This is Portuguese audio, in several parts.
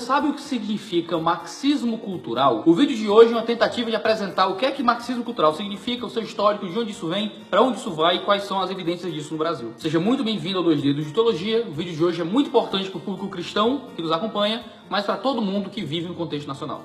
Sabe o que significa marxismo cultural? O vídeo de hoje é uma tentativa de apresentar o que é que marxismo cultural significa, o seu histórico, de onde isso vem, para onde isso vai e quais são as evidências disso no Brasil. Seja muito bem-vindo ao 2 Dedos de Teologia. O vídeo de hoje é muito importante para o público cristão que nos acompanha, mas para todo mundo que vive no contexto nacional.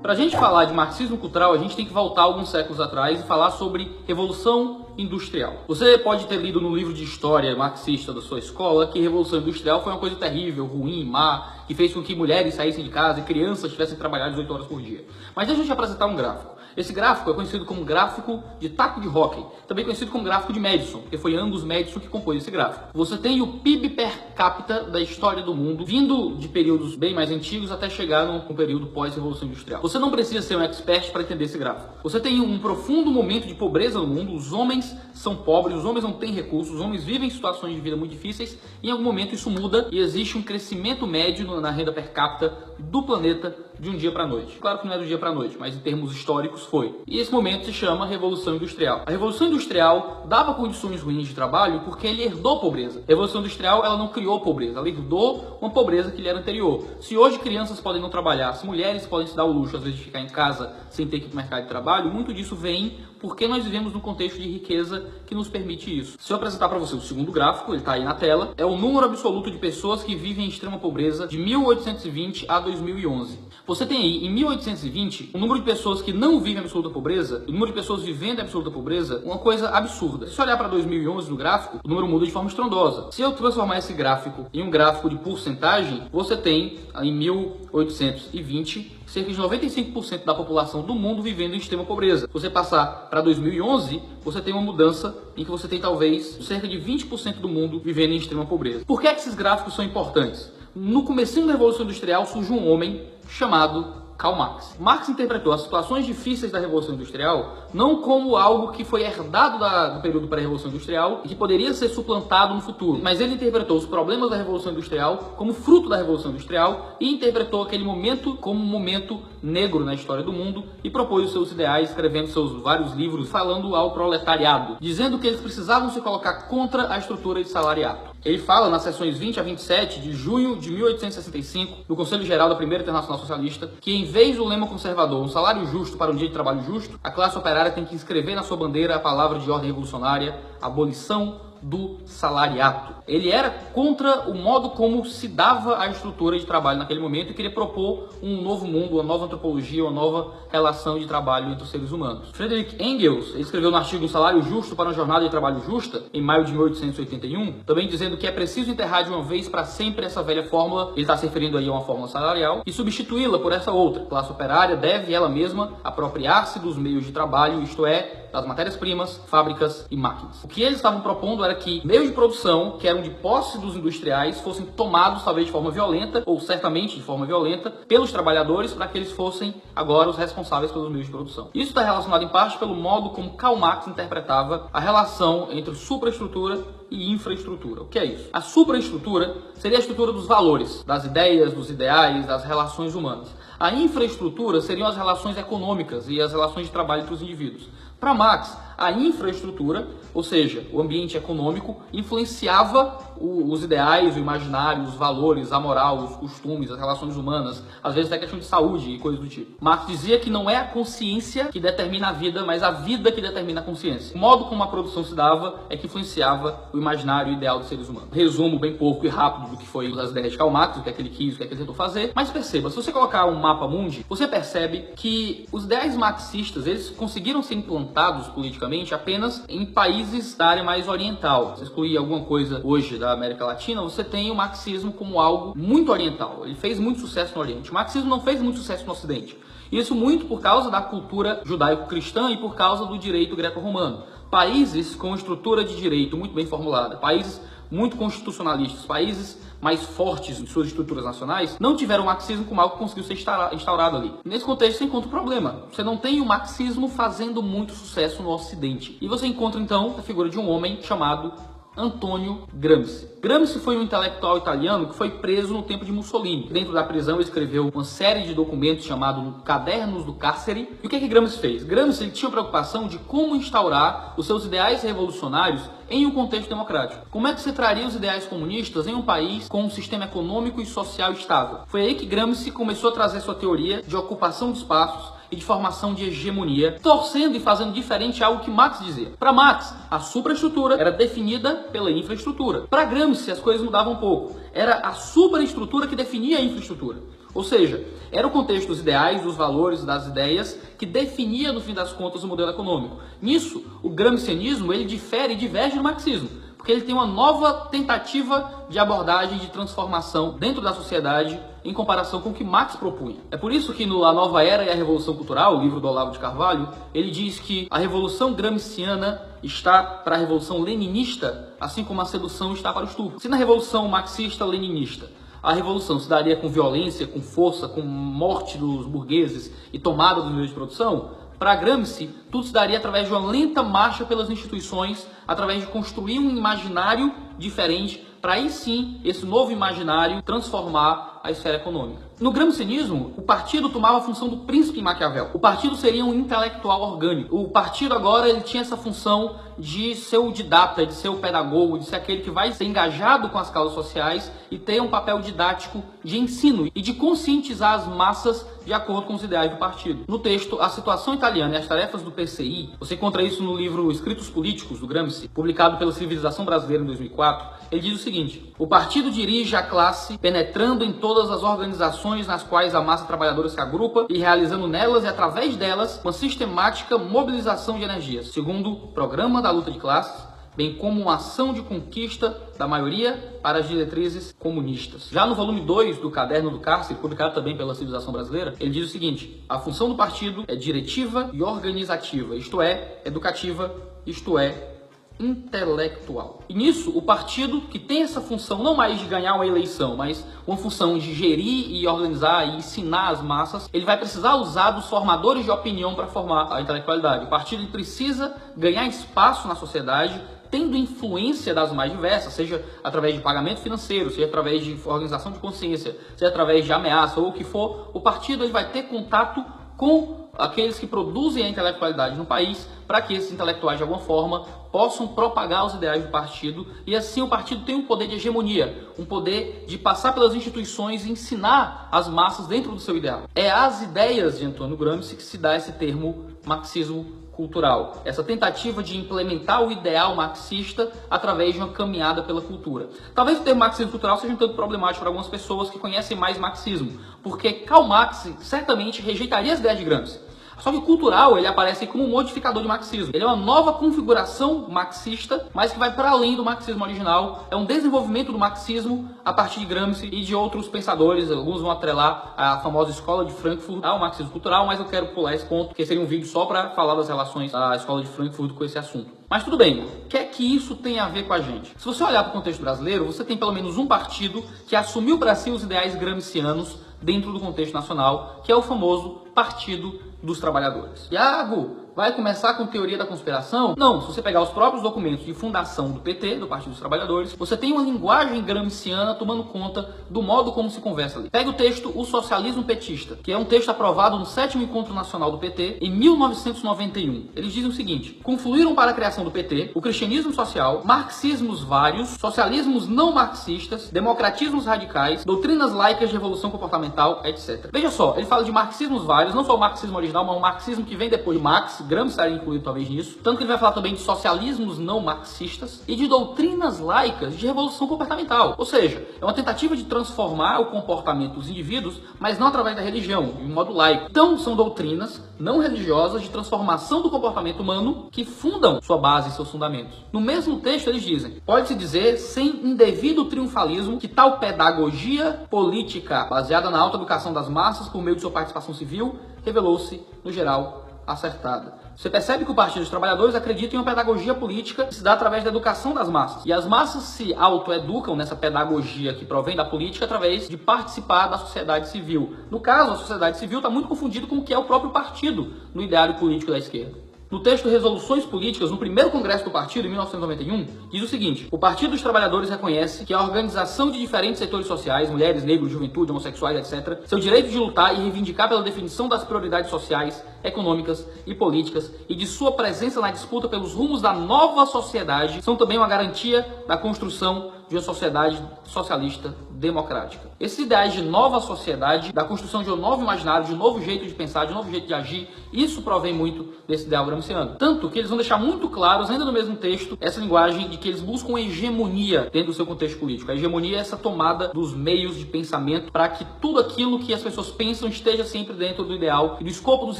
Para a gente falar de marxismo cultural, a gente tem que voltar alguns séculos atrás e falar sobre Revolução Industrial. Você pode ter lido no livro de história marxista da sua escola que Revolução Industrial foi uma coisa terrível, ruim, má, que fez com que mulheres saíssem de casa e crianças tivessem que trabalhar 18 horas por dia. Mas deixa eu te apresentar um gráfico. Esse gráfico é conhecido como gráfico de taco de hóquei, também conhecido como gráfico de Madison, porque foi Angus Madison que compôs esse gráfico. Você tem o PIB per capita da história do mundo, vindo de períodos bem mais antigos até chegar no período pós-Revolução Industrial. Você não precisa ser um expert para entender esse gráfico. Você tem um profundo momento de pobreza no mundo, os homens são pobres, os homens não têm recursos, os homens vivem em situações de vida muito difíceis, e em algum momento isso muda e existe um crescimento médio na renda per capita do planeta de um dia para a noite. Claro que não é do dia para a noite, mas em termos históricos foi. E esse momento se chama Revolução Industrial. A Revolução Industrial dava condições ruins de trabalho porque ele herdou pobreza. A Revolução Industrial, ela não criou pobreza, ela herdou uma pobreza que lhe era anterior. Se hoje crianças podem não trabalhar, se mulheres podem se dar o luxo às vezes de ficar em casa sem ter que ir para o mercado de trabalho, muito disso vem porque nós vivemos num contexto de riqueza que nos permite isso. Se eu apresentar para você o segundo gráfico, ele está aí na tela, é o número absoluto de pessoas que vivem em extrema pobreza de 1820 a 2011. Você tem aí, em 1820, o número de pessoas que não vivem em absoluta pobreza, o número de pessoas vivendo em absoluta pobreza, uma coisa absurda. Se você olhar para 2011 no gráfico, o número muda de forma estrondosa. Se eu transformar esse gráfico em um gráfico de porcentagem, você tem, em 1820, cerca de 95% da população do mundo vivendo em extrema pobreza. Se você passar para 2011, você tem uma mudança em que você tem talvez cerca de 20% do mundo vivendo em extrema pobreza. Por que esses gráficos são importantes? No comecinho da Revolução Industrial surge um homem chamado Karl Marx. Marx interpretou as situações difíceis da Revolução Industrial não como algo que foi herdado do período pré-Revolução Industrial e que poderia ser suplantado no futuro, mas ele interpretou os problemas da Revolução Industrial como fruto da Revolução Industrial e interpretou aquele momento como um momento negro na história do mundo e propôs os seus ideais, escrevendo seus vários livros falando ao proletariado, dizendo que eles precisavam se colocar contra a estrutura de salariato. Ele fala nas sessões 20 a 27 de junho de 1865, no Conselho Geral da Primeira Internacional Socialista, que em vez do lema conservador, um salário justo para um dia de trabalho justo, a classe operária tem que inscrever na sua bandeira a palavra de ordem revolucionária, abolição do salariato. Ele era contra o modo como se dava a estrutura de trabalho naquele momento e queria propor um novo mundo, uma nova antropologia, uma nova relação de trabalho entre os seres humanos. Friedrich Engels, ele escreveu no artigo Um Salário Justo para uma Jornada de Trabalho Justa, em maio de 1881, também dizendo que é preciso enterrar de uma vez para sempre essa velha fórmula, ele está se referindo aí a uma fórmula salarial, e substituí-la por essa outra. A classe operária deve ela mesma apropriar-se dos meios de trabalho, isto é, das matérias-primas, fábricas e máquinas. O que eles estavam propondo era que meios de produção, que eram de posse dos industriais, fossem tomados talvez de forma violenta, ou certamente de forma violenta, pelos trabalhadores, para que eles fossem agora os responsáveis pelos meios de produção. Isso está relacionado em parte pelo modo como Karl Marx interpretava a relação entre supraestrutura e infraestrutura. O que é isso? A supraestrutura seria a estrutura dos valores, das ideias, dos ideais, das relações humanas. A infraestrutura seriam as relações econômicas e as relações de trabalho entre os indivíduos. Para Marx, a infraestrutura, ou seja, o ambiente econômico, influenciava os ideais, o imaginário, os valores, a moral, os costumes, as relações humanas, às vezes até questão de saúde e coisas do tipo. Marx dizia que não é a consciência que determina a vida, mas a vida que determina a consciência. O modo como a produção se dava é que influenciava o imaginário e o ideal dos seres humanos. Resumo bem pouco e rápido do que foi as ideias de Karl Marx, o que é que ele quis, o que é que ele tentou fazer, mas perceba, se você colocar um mapa mundi, você percebe que os ideais marxistas, eles conseguiram ser implantados politicamente apenas em países da área mais oriental. Se excluir alguma coisa hoje da América Latina, você tem o marxismo como algo muito oriental. Ele fez muito sucesso no Oriente. O marxismo não fez muito sucesso no Ocidente. Isso muito por causa da cultura judaico-cristã e por causa do direito greco-romano. Países com estrutura de direito muito bem formulada, países muito constitucionalistas, países mais fortes em suas estruturas nacionais, não tiveram o marxismo como algo que conseguiu ser instaurado ali. Nesse contexto você encontra um problema. Você não tem o marxismo fazendo muito sucesso no Ocidente. E você encontra então a figura de um homem chamado Antônio Gramsci. Gramsci foi um intelectual italiano que foi preso no tempo de Mussolini. Dentro da prisão ele escreveu uma série de documentos chamados Cadernos do Cárcere. E o que Gramsci fez? Gramsci ele tinha preocupação de como instaurar os seus ideais revolucionários em um contexto democrático. Como é que você traria os ideais comunistas em um país com um sistema econômico e social estável? Foi aí que Gramsci começou a trazer sua teoria de ocupação de espaços e de formação de hegemonia, torcendo e fazendo diferente algo que Marx dizia. Para Marx, a superestrutura era definida pela infraestrutura. Para Gramsci, as coisas mudavam um pouco. Era a superestrutura que definia a infraestrutura. Ou seja, era o contexto dos ideais, dos valores, das ideias que definia, no fim das contas, o modelo econômico. Nisso, o gramscianismo ele difere e diverge do marxismo, porque ele tem uma nova tentativa de abordagem de transformação dentro da sociedade em comparação com o que Marx propunha. É por isso que no A Nova Era e a Revolução Cultural, o livro do Olavo de Carvalho, ele diz que a revolução gramsciana está para a revolução leninista, assim como a sedução está para o estupro. Se na revolução marxista-leninista a revolução se daria com violência, com força, com morte dos burgueses e tomada dos meios de produção, para Gramsci, tudo se daria através de uma lenta marcha pelas instituições, através de construir um imaginário diferente, para aí sim, esse novo imaginário transformar a esfera econômica. No gramscianismo, o partido tomava a função do príncipe Maquiavel. O partido seria um intelectual orgânico. O partido agora ele tinha essa função de ser o didata, de ser o pedagogo, de ser aquele que vai ser engajado com as causas sociais e ter um papel didático de ensino e de conscientizar as massas de acordo com os ideais do partido. No texto A Situação Italiana e as Tarefas do PCI, você encontra isso no livro Escritos Políticos, do Gramsci, publicado pela Civilização Brasileira em 2004, ele diz o seguinte: o partido dirige a classe penetrando em todas as organizações nas quais a massa trabalhadora se agrupa e realizando nelas e através delas uma sistemática mobilização de energias, segundo o programa da luta de classes, bem como uma ação de conquista da maioria para as diretrizes comunistas. Já no volume 2 do Caderno do Cárcere, publicado também pela Civilização Brasileira, ele diz o seguinte: a função do partido é diretiva e organizativa, isto é, educativa, isto é, intelectual. E nisso, o partido que tem essa função não mais de ganhar uma eleição, mas uma função de gerir e organizar e ensinar as massas, ele vai precisar usar dos formadores de opinião para formar a intelectualidade. O partido precisa ganhar espaço na sociedade, tendo influência das mais diversas, seja através de pagamento financeiro, seja através de organização de consciência, seja através de ameaça ou o que for. O partido ele vai ter contato com aqueles que produzem a intelectualidade no país, para que esses intelectuais, de alguma forma, possam propagar os ideais do partido, e assim o partido tem um poder de hegemonia, um poder de passar pelas instituições e ensinar as massas dentro do seu ideal. É às ideias de Antônio Gramsci que se dá esse termo marxismo cultural, essa tentativa de implementar o ideal marxista através de uma caminhada pela cultura. Talvez o termo marxismo cultural seja um tanto problemático para algumas pessoas que conhecem mais marxismo, porque Karl Marx certamente rejeitaria as ideias de Gramsci. Só que o cultural, ele aparece como um modificador de marxismo. Ele é uma nova configuração marxista, mas que vai para além do marxismo original. É um desenvolvimento do marxismo a partir de Gramsci e de outros pensadores. Alguns vão atrelar a famosa Escola de Frankfurt ao marxismo cultural, mas eu quero pular esse ponto, porque seria um vídeo só para falar das relações da Escola de Frankfurt com esse assunto. Mas tudo bem, o que é que isso tem a ver com a gente? Se você olhar para o contexto brasileiro, você tem pelo menos um partido que assumiu para si os ideais gramscianos dentro do contexto nacional, que é o famoso Partido dos Trabalhadores. Iago, vai começar com teoria da conspiração? Não, se você pegar os próprios documentos de fundação do PT, do Partido dos Trabalhadores, você tem uma linguagem gramsciana tomando conta do modo como se conversa ali. Pega o texto O Socialismo Petista, que é um texto aprovado no 7º Encontro Nacional do PT, em 1991. Eles dizem o seguinte: confluíram para a criação do PT o cristianismo social, marxismos vários, socialismos não marxistas, democratismos radicais, doutrinas laicas de revolução comportamental, etc. Veja só, ele fala de marxismos vários, não só o marxismo original, mas o marxismo que vem depois de Marx. Gramsci estaria incluído talvez nisso. Tanto que ele vai falar também de socialismos não marxistas e de doutrinas laicas de revolução comportamental. Ou seja, é uma tentativa de transformar o comportamento dos indivíduos, mas não através da religião, de um modo laico. Então, são doutrinas não religiosas de transformação do comportamento humano que fundam sua base e seus fundamentos. No mesmo texto, eles dizem: pode-se dizer, sem indevido triunfalismo, que tal pedagogia política, baseada na alta educação das massas por meio de sua participação civil, revelou-se, no geral, acertada. Você percebe que o Partido dos Trabalhadores acredita em uma pedagogia política que se dá através da educação das massas. E as massas se autoeducam nessa pedagogia que provém da política através de participar da sociedade civil. No caso, a sociedade civil está muito confundida com o que é o próprio partido no ideário político da esquerda. No texto Resoluções Políticas, no primeiro congresso do partido, em 1991, diz o seguinte: o Partido dos Trabalhadores reconhece que a organização de diferentes setores sociais, mulheres, negros, juventude, homossexuais, etc., seu direito de lutar e reivindicar pela definição das prioridades sociais, econômicas e políticas e de sua presença na disputa pelos rumos da nova sociedade são também uma garantia da construção de uma sociedade socialista democrática. Esses ideais de nova sociedade, da construção de um novo imaginário, de um novo jeito de pensar, de um novo jeito de agir, isso provém muito desse ideal gramsciano. Tanto que eles vão deixar muito claros, ainda no mesmo texto, essa linguagem de que eles buscam hegemonia dentro do seu contexto político. A hegemonia é essa tomada dos meios de pensamento para que tudo aquilo que as pessoas pensam esteja sempre dentro do ideal e do escopo dos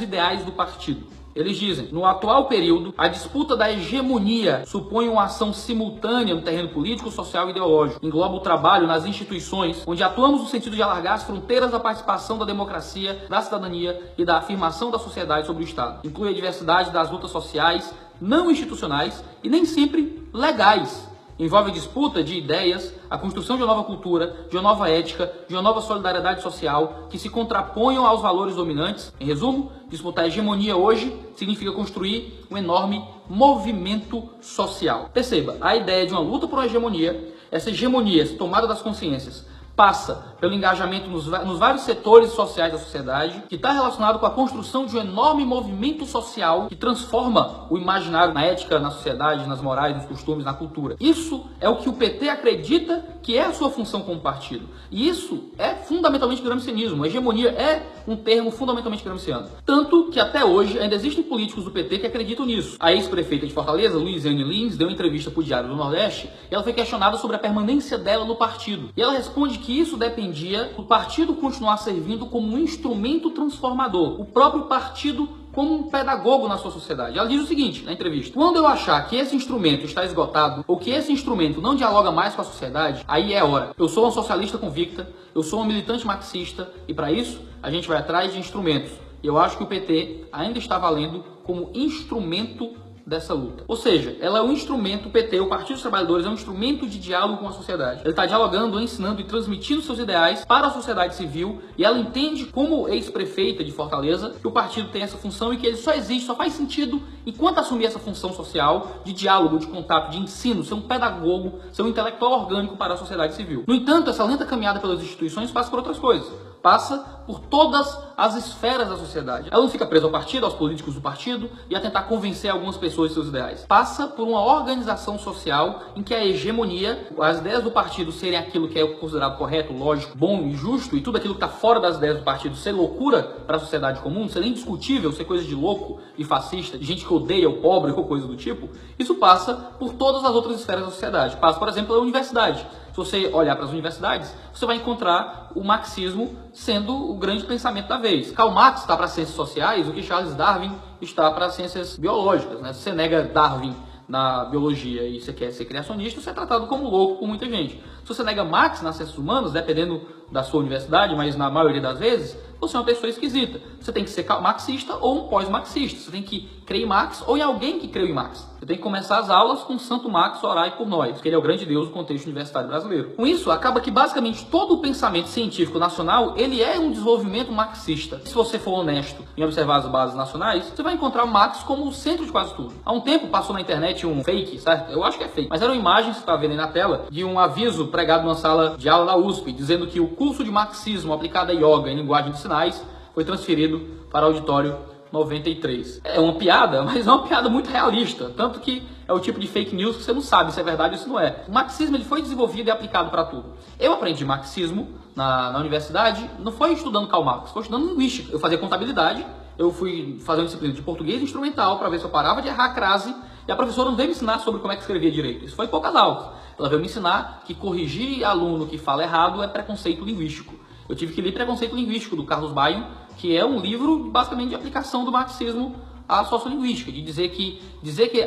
ideais do partido. Eles dizem, no atual período, a disputa da hegemonia supõe uma ação simultânea no terreno político, social e ideológico. Engloba o trabalho nas instituições, onde atuamos no sentido de alargar as fronteiras da participação da democracia, da cidadania e da afirmação da sociedade sobre o Estado. Inclui a diversidade das lutas sociais, não institucionais e nem sempre legais. Envolve a disputa de ideias, a construção de uma nova cultura, de uma nova ética, de uma nova solidariedade social que se contraponham aos valores dominantes. Em resumo, disputar a hegemonia hoje significa construir um enorme movimento social. Perceba, a ideia de uma luta por uma hegemonia, essa hegemonia tomada das consciências, passa pelo engajamento nos vários setores sociais da sociedade, que está relacionado com a construção de um enorme movimento social que transforma o imaginário na ética, na sociedade, nas morais, nos costumes, na cultura. Isso é o que o PT acredita que é a sua função como partido. E isso é fundamentalmente gramscianismo. A hegemonia é um termo fundamentalmente gramsciano. Tanto que até hoje ainda existem políticos do PT que acreditam nisso. A ex-prefeita de Fortaleza, Luiziane Lins, deu uma entrevista para o Diário do Nordeste e ela foi questionada sobre a permanência dela no partido. E ela responde que isso dependia do partido continuar servindo como um instrumento transformador, o próprio partido como um pedagogo na sua sociedade. Ela diz o seguinte na entrevista: quando eu achar que esse instrumento está esgotado ou que esse instrumento não dialoga mais com a sociedade, aí é hora. Eu sou uma socialista convicta, eu sou uma militante marxista e para isso a gente vai atrás de instrumentos. E eu acho que o PT ainda está valendo como instrumento dessa luta. Ou seja, ela é um instrumento, o PT, o Partido dos Trabalhadores, é um instrumento de diálogo com a sociedade. Ele está dialogando, ensinando e transmitindo seus ideais para a sociedade civil e ela entende, como ex-prefeita de Fortaleza, que o partido tem essa função e que ele só existe, só faz sentido enquanto assumir essa função social de diálogo, de contato, de ensino, ser um pedagogo, ser um intelectual orgânico para a sociedade civil. No entanto, essa lenta caminhada pelas instituições passa por outras coisas. Passa por todas as esferas da sociedade. Ela não fica presa ao partido, aos políticos do partido e a tentar convencer algumas pessoas de seus ideais. Passa por uma organização social em que a hegemonia, as ideias do partido serem aquilo que é considerado correto, lógico, bom e justo, e tudo aquilo que está fora das ideias do partido ser loucura para a sociedade comum, ser indiscutível, ser coisa de louco, de fascista, de gente que odeia o pobre ou coisa do tipo, isso passa por todas as outras esferas da sociedade. Passa, por exemplo, pela universidade. Se você olhar para as universidades, você vai encontrar o marxismo sendo o grande pensamento da vez. Karl Marx está para as ciências sociais, o que Charles Darwin está para as ciências biológicas, né? Se você nega Darwin na biologia e você quer ser criacionista, você é tratado como louco por muita gente. Se você nega Marx nas ciências humanas, dependendo da sua universidade, mas na maioria das vezes, você é uma pessoa esquisita. Você tem que ser marxista ou um pós-marxista. Você tem que crer em Marx ou em alguém que creu em Marx. Você tem que começar as aulas com Santo Marx, orai por nós, porque ele é o grande Deus do contexto universitário brasileiro. Com isso, acaba que basicamente todo o pensamento científico nacional, ele é um desenvolvimento marxista. Se você for honesto em observar as bases nacionais, você vai encontrar Marx como o centro de quase tudo. Há um tempo passou na internet um fake, certo? Eu acho que é fake, mas era uma imagem, você está vendo aí na tela, de um aviso pregado numa sala de aula da USP, dizendo que o curso de marxismo aplicado a yoga em linguagem de sinais foi transferido para o auditório 93. É uma piada, mas é uma piada muito realista, tanto que é o tipo de fake news que você não sabe se é verdade ou se não é. O marxismo ele foi desenvolvido e aplicado para tudo. Eu aprendi marxismo na universidade, não foi estudando Karl Marx, foi estudando linguística. Eu fazia contabilidade, eu fui fazer uma disciplina de português instrumental para ver se eu parava de errar a crase, e a professora não veio me ensinar sobre como é que escrevia direito. Isso foi poucas aulas. Ela veio me ensinar que corrigir aluno que fala errado é preconceito linguístico. Eu tive que ler Preconceito Linguístico, do Carlos Baio, que é um livro basicamente de aplicação do marxismo à sociolinguística, de dizer que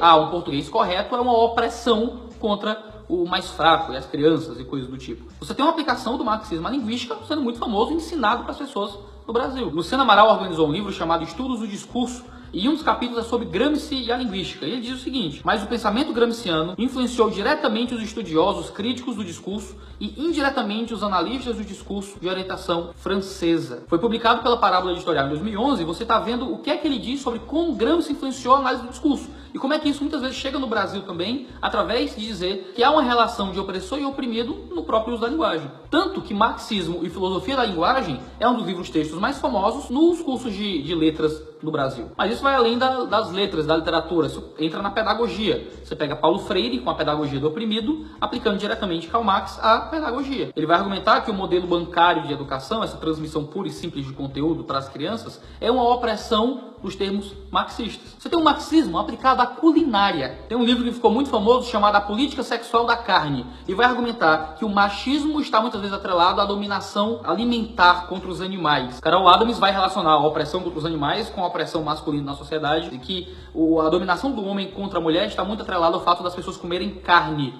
um português correto é uma opressão contra o mais fraco e as crianças e coisas do tipo. Você tem uma aplicação do marxismo à linguística sendo muito famoso e ensinado para as pessoas no Brasil. Luciano Amaral organizou um livro chamado Estudos do Discurso E um dos capítulos é sobre Gramsci e a linguística. E ele diz o seguinte: mas o pensamento gramsciano influenciou diretamente os estudiosos críticos do discurso e indiretamente os analistas do discurso de orientação francesa. Foi publicado pela Parábola Editorial em 2011 e você está vendo o que é que ele diz sobre como Gramsci influenciou a análise do discurso. E como é que isso muitas vezes chega no Brasil também, através de dizer que há uma relação de opressor e oprimido no próprio uso da linguagem. Tanto que Marxismo e Filosofia da Linguagem é um dos livros-textos mais famosos nos cursos de letras no Brasil. Mas isso vai além das letras, da literatura, isso entra na pedagogia. Você pega Paulo Freire com a pedagogia do oprimido, aplicando diretamente Karl Marx à pedagogia. Ele vai argumentar que o modelo bancário de educação, essa transmissão pura e simples de conteúdo para as crianças, é uma opressão dos termos marxistas. Você tem um marxismo aplicado à culinária. Tem um livro que ficou muito famoso chamado A Política Sexual da Carne, e vai argumentar que o machismo está muitas vezes atrelado à dominação alimentar contra os animais. Carol Adams vai relacionar a opressão contra os animais com a opressão masculina na sociedade, e que a dominação do homem contra a mulher está muito atrelada ao fato das pessoas comerem carne.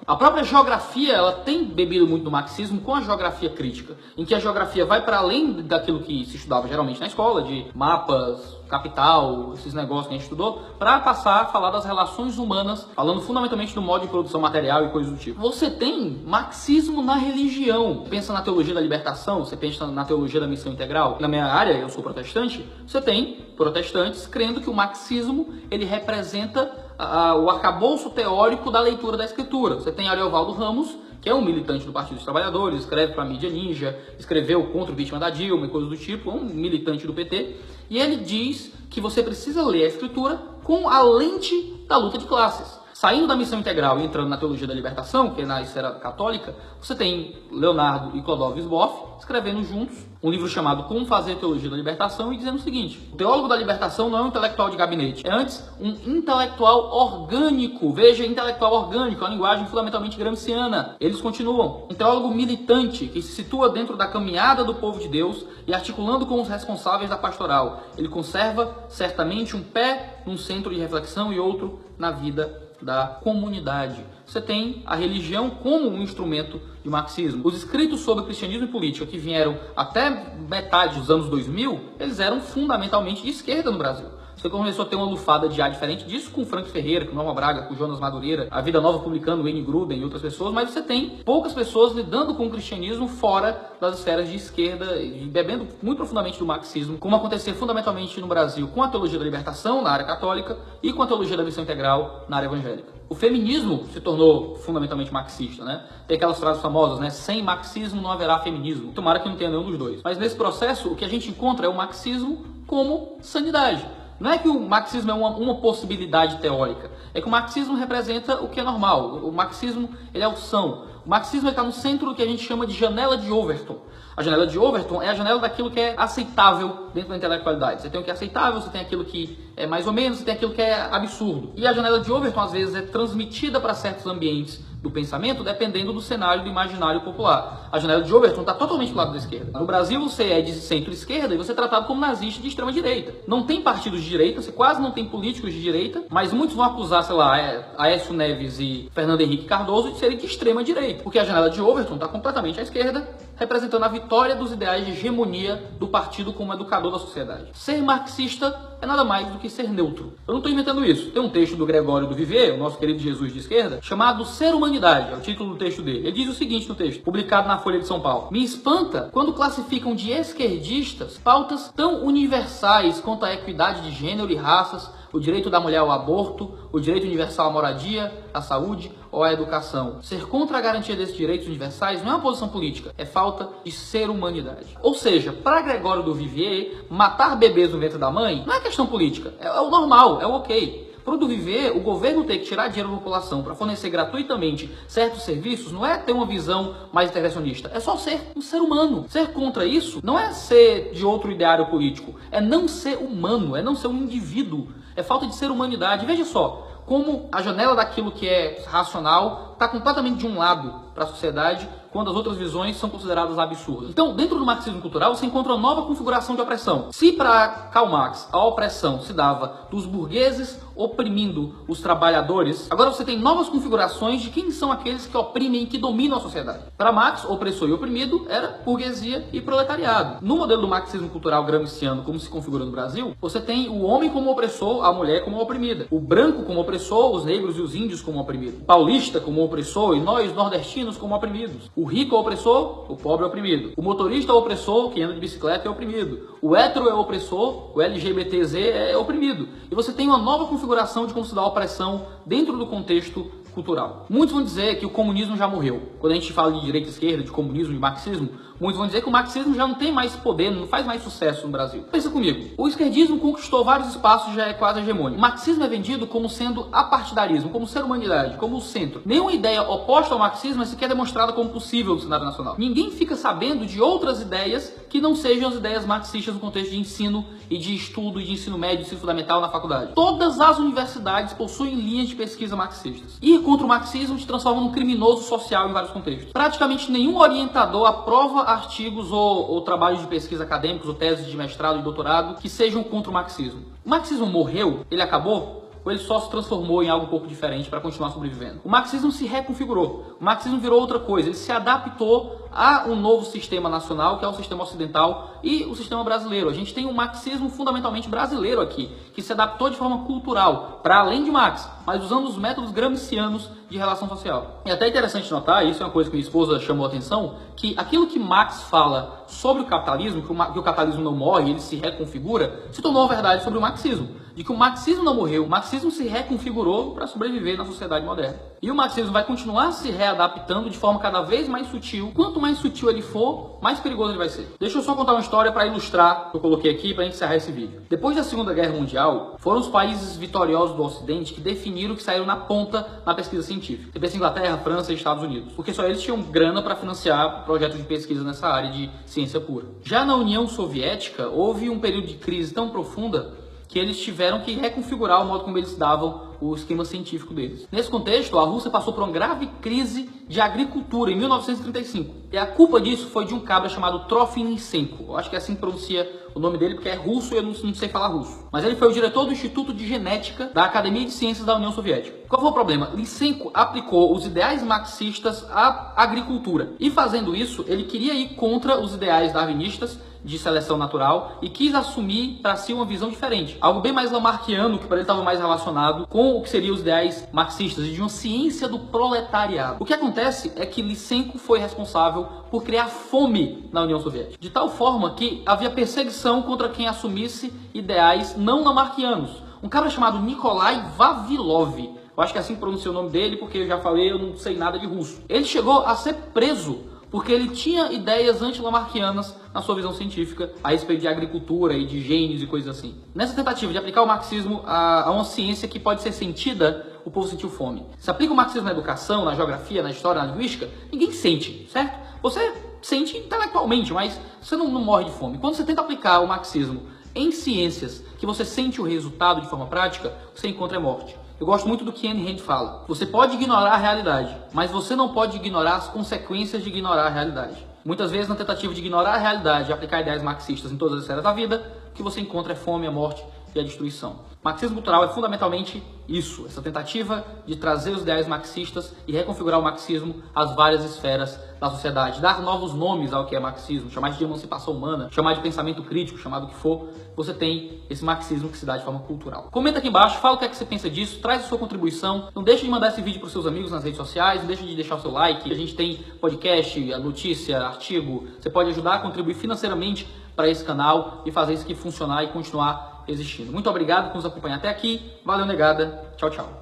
A própria geografia, ela tem bebido muito do marxismo com a geografia crítica, em que a geografia vai para além daquilo que se estudava geralmente na escola, de mapas, capital, esses negócios que a gente estudou, para passar a falar das relações humanas, falando fundamentalmente do modo de produção material e coisas do tipo. Você tem marxismo na religião. Pensa na teologia da libertação, você pensa na teologia da missão integral. Na minha área, eu sou protestante, você tem protestantes crendo que o marxismo, ele representa o arcabouço teórico da leitura da escritura. Você tem Ariovaldo Ramos, que é um militante do Partido dos Trabalhadores, escreve para a mídia ninja, escreveu contra o vítima da Dilma e coisas do tipo, é um militante do PT, e ele diz que você precisa ler a escritura com a lente da luta de classes. Saindo da missão integral e entrando na teologia da libertação, que é na esfera católica, você tem Leonardo e Clodovil Sboff escrevendo juntos um livro chamado Como Fazer Teologia da Libertação, e dizendo o seguinte: o teólogo da libertação não é um intelectual de gabinete, é antes um intelectual orgânico. Veja, intelectual orgânico, é uma linguagem fundamentalmente gramsciana. Eles continuam: um teólogo militante que se situa dentro da caminhada do povo de Deus e articulando com os responsáveis da pastoral. Ele conserva certamente um pé num centro de reflexão e outro na vida da comunidade. Você tem a religião como um instrumento de marxismo. Os escritos sobre cristianismo e política que vieram até metade dos anos 2000, eles eram fundamentalmente de esquerda no Brasil. Você começou a ter uma lufada de ar diferente disso com Franco Ferreira, com Norma Braga, com Jonas Madureira, a Vida Nova publicando, Wayne Gruden e outras pessoas, mas você tem poucas pessoas lidando com o cristianismo fora das esferas de esquerda e bebendo muito profundamente do marxismo, como acontecia fundamentalmente no Brasil com a teologia da libertação na área católica e com a teologia da missão integral na área evangélica. O feminismo se tornou fundamentalmente marxista, né? Tem aquelas frases famosas, né? Sem marxismo não haverá feminismo. Tomara que não tenha nenhum dos dois. Mas nesse processo, o que a gente encontra é o marxismo como sanidade. Não é que o marxismo é uma possibilidade teórica, é que o marxismo representa o que é normal. O marxismo, ele é o são. O marxismo está no centro do que a gente chama de janela de Overton. A janela de Overton é a janela daquilo que é aceitável dentro da intelectualidade. Você tem o que é aceitável, você tem aquilo que é mais ou menos, você tem aquilo que é absurdo. E a janela de Overton, às vezes, é transmitida para certos ambientes do pensamento, dependendo do cenário do imaginário popular. A janela de Overton está totalmente do lado da esquerda. No Brasil, você é de centro-esquerda e você é tratado como nazista de extrema-direita. Não tem partidos de direita, você quase não tem políticos de direita, mas muitos vão acusar, sei lá, Aécio Neves e Fernando Henrique Cardoso de serem de extrema-direita, porque a janela de Overton está completamente à esquerda, representando a vitória dos ideais de hegemonia do partido como educador da sociedade. Ser marxista é nada mais do que ser neutro. Eu não estou inventando isso. Tem um texto do Gregório do Vivier, o nosso querido Jesus de esquerda, chamado Ser Humanidade, é o título do texto dele. Ele diz o seguinte no texto, publicado na Folha de São Paulo: me espanta quando classificam de esquerdistas pautas tão universais quanto a equidade de gênero e raças, o direito da mulher ao aborto, o direito universal à moradia, à saúde ou à educação. Ser contra a garantia desses direitos universais não é uma posição política, é falta de ser humanidade. Ou seja, para Gregório do Vivier, matar bebês no ventre da mãe não é questão política, é o normal, é o ok. Para o do Vivier, o governo ter que tirar dinheiro da população para fornecer gratuitamente certos serviços não é ter uma visão mais intervencionista, é só ser um ser humano. Ser contra isso não é ser de outro ideário político, é não ser humano, é não ser um indivíduo, é falta de ser humanidade. Veja só como a janela daquilo que é racional está completamente de um lado para a sociedade quando as outras visões são consideradas absurdas. Então, dentro do marxismo cultural, você encontra uma nova configuração de opressão. Se para Karl Marx a opressão se dava dos burgueses oprimindo os trabalhadores, agora você tem novas configurações de quem são aqueles que oprimem e que dominam a sociedade. Para Marx, opressor e oprimido era burguesia e proletariado. No modelo do marxismo cultural gramsciano, como se configura no Brasil, você tem o homem como opressor, a mulher como oprimida, o branco como opressor, os negros e os índios como oprimidos, o paulista como opressor e nós nordestinos como oprimidos, o rico é opressor, o pobre é oprimido, o motorista é opressor, quem anda de bicicleta é oprimido, o hétero é opressor, o LGBTZ é oprimido. E você tem uma nova configuração de como se dá a opressão dentro do contexto cultural. Muitos vão dizer que o comunismo já morreu. Quando a gente fala de direita e esquerda, de comunismo, de marxismo, muitos vão dizer que o marxismo já não tem mais poder, não faz mais sucesso no Brasil. Pensa comigo, o esquerdismo conquistou vários espaços e já é quase hegemônico. O marxismo é vendido como sendo apartidarismo, como ser humanidade, como o centro. Nenhuma ideia oposta ao marxismo é sequer demonstrada como possível no cenário nacional. Ninguém fica sabendo de outras ideias que não sejam as ideias marxistas no contexto de ensino e de estudo e de ensino médio, ensino fundamental na faculdade. Todas as universidades possuem linhas de pesquisa marxistas. Ir contra o marxismo te transforma num criminoso social em vários contextos. Praticamente nenhum orientador aprova artigos ou trabalhos de pesquisa acadêmicos ou teses de mestrado e doutorado que sejam contra o marxismo. O marxismo morreu? Ele acabou? Ou ele só se transformou em algo um pouco diferente para continuar sobrevivendo? O marxismo se reconfigurou. O marxismo virou outra coisa. Ele se adaptou a um novo sistema nacional, que é o sistema ocidental e o sistema brasileiro. A gente tem um marxismo fundamentalmente brasileiro aqui, que se adaptou de forma cultural, para além de Marx, mas usando os métodos gramscianos de relação social. E até interessante notar, isso é uma coisa que minha esposa chamou a atenção, que aquilo que Marx fala sobre o capitalismo, que o capitalismo não morre, ele se reconfigura, se tornou uma verdade sobre o marxismo. De que o marxismo não morreu, o marxismo se reconfigurou para sobreviver na sociedade moderna. E o marxismo vai continuar se readaptando de forma cada vez mais sutil. Quanto mais sutil ele for, mais perigoso ele vai ser. Deixa eu só contar uma história para ilustrar o que eu coloquei aqui para a gente encerrar esse vídeo. Depois da Segunda Guerra Mundial, foram os países vitoriosos do Ocidente que definiram que saíram na ponta na pesquisa científica. Você pensa em Inglaterra, França e Estados Unidos. Porque só eles tinham grana para financiar projetos de pesquisa nessa área de ciência pura. Já na União Soviética, houve um período de crise tão profunda que eles tiveram que reconfigurar o modo como eles davam o esquema científico deles. Nesse contexto, a Rússia passou por uma grave crise de agricultura em 1935. E a culpa disso foi de um cabra chamado Trofim Lysenko. Eu acho que é assim que pronuncia o nome dele, porque é russo e eu não sei falar russo. Mas ele foi o diretor do Instituto de Genética da Academia de Ciências da União Soviética. Qual foi o problema? Lysenko aplicou os ideais marxistas à agricultura. E fazendo isso, ele queria ir contra os ideais darwinistas de seleção natural e quis assumir para si uma visão diferente. Algo bem mais lamarckiano, que para ele estava mais relacionado com o que seriam os ideais marxistas e de uma ciência do proletariado. O que acontece é que Lysenko foi responsável por criar fome na União Soviética, de tal forma que havia perseguição contra quem assumisse ideais não lamarckianos. Um cara chamado Nikolai Vavilov, eu acho que é assim que pronuncia o nome dele, porque eu já falei, eu não sei nada de russo. Ele chegou a ser preso porque ele tinha ideias anti-lamarckianas na sua visão científica a respeito de agricultura e de genes e coisas assim. Nessa tentativa de aplicar o marxismo a uma ciência que pode ser sentida, o povo sentiu fome. Se aplica o marxismo na educação, na geografia, na história, na linguística, ninguém sente, certo? Você sente intelectualmente, mas você não morre de fome. Quando você tenta aplicar o marxismo em ciências que você sente o resultado de forma prática, você encontra a morte. Eu gosto muito do que Ayn Rand fala. Você pode ignorar a realidade, mas você não pode ignorar as consequências de ignorar a realidade. Muitas vezes, na tentativa de ignorar a realidade e aplicar ideias marxistas em todas as esferas da vida, o que você encontra é fome, a morte e a destruição. O marxismo cultural é fundamentalmente isso, essa tentativa de trazer os ideais marxistas e reconfigurar o marxismo às várias esferas da sociedade, dar novos nomes ao que é marxismo, chamar de emancipação humana, chamar de pensamento crítico, chamar do que for. Você tem esse marxismo que se dá de forma cultural. Comenta aqui embaixo, fala o que é que você pensa disso, traz a sua contribuição, não deixe de mandar esse vídeo para os seus amigos nas redes sociais, não deixe de deixar o seu like, a gente tem podcast, a notícia, artigo, você pode ajudar a contribuir financeiramente para esse canal e fazer isso aqui funcionar e continuar existindo. Muito obrigado por nos acompanhar até aqui, valeu negada, tchau, tchau.